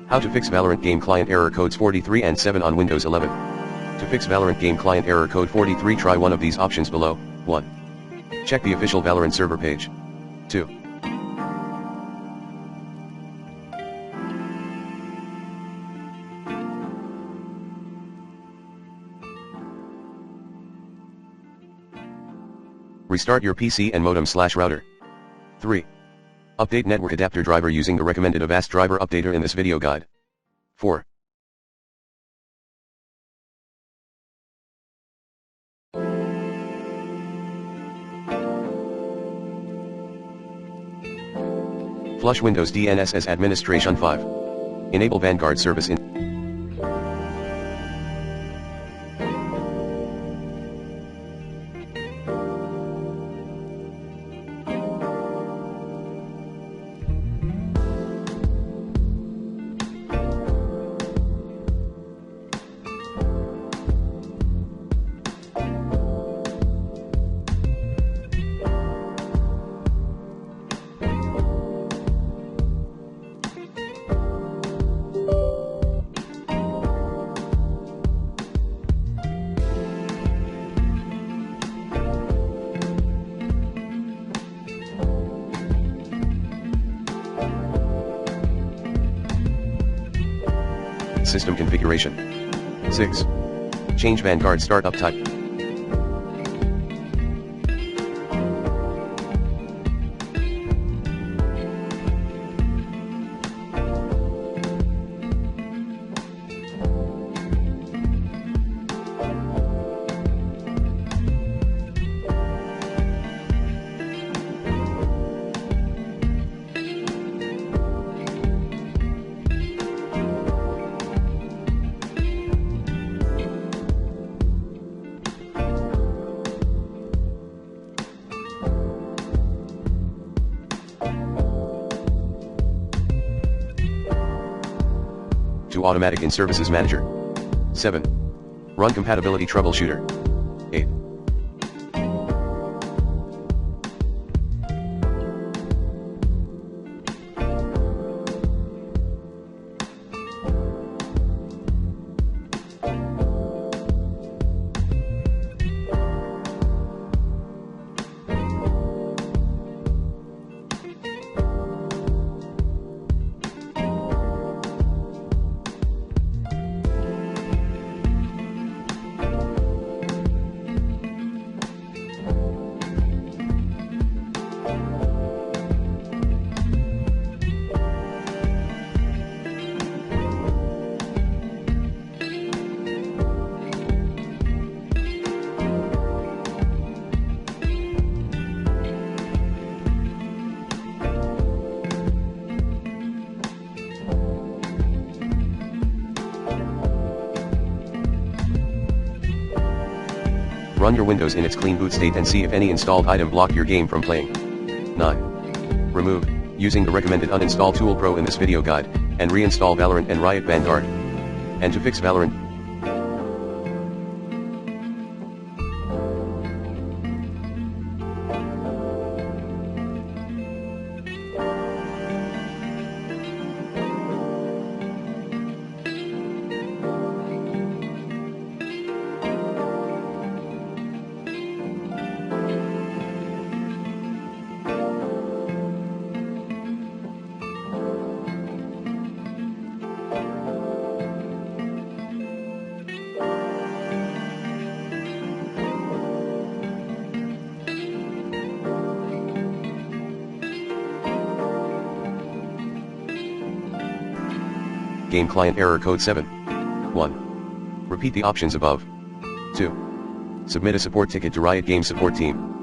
How to fix Valorant game client error codes 43 and 7 on Windows 11. To fix Valorant game client error code 43, try one of these options below. 1. Check the official Valorant server page. 2. Restart your PC and modem/router. 3. Update network adapter driver using the recommended Avast driver updater in this video guide. 4. Flush Windows DNS as administration. 5. Enable Vanguard service in System configuration. 6. Change Vanguard startup type. To Automatic in Services Manager. 7. Run Compatibility Troubleshooter. 8. Run your Windows in its clean boot state and see if any installed item block your game from playing. 9. Remove, using the recommended Uninstall Tool Pro in this video guide, and reinstall Valorant and Riot Vanguard. And to fix Valorant, Game client error code 7. 1. Repeat the options above. 2. Submit a support ticket to Riot Games support team.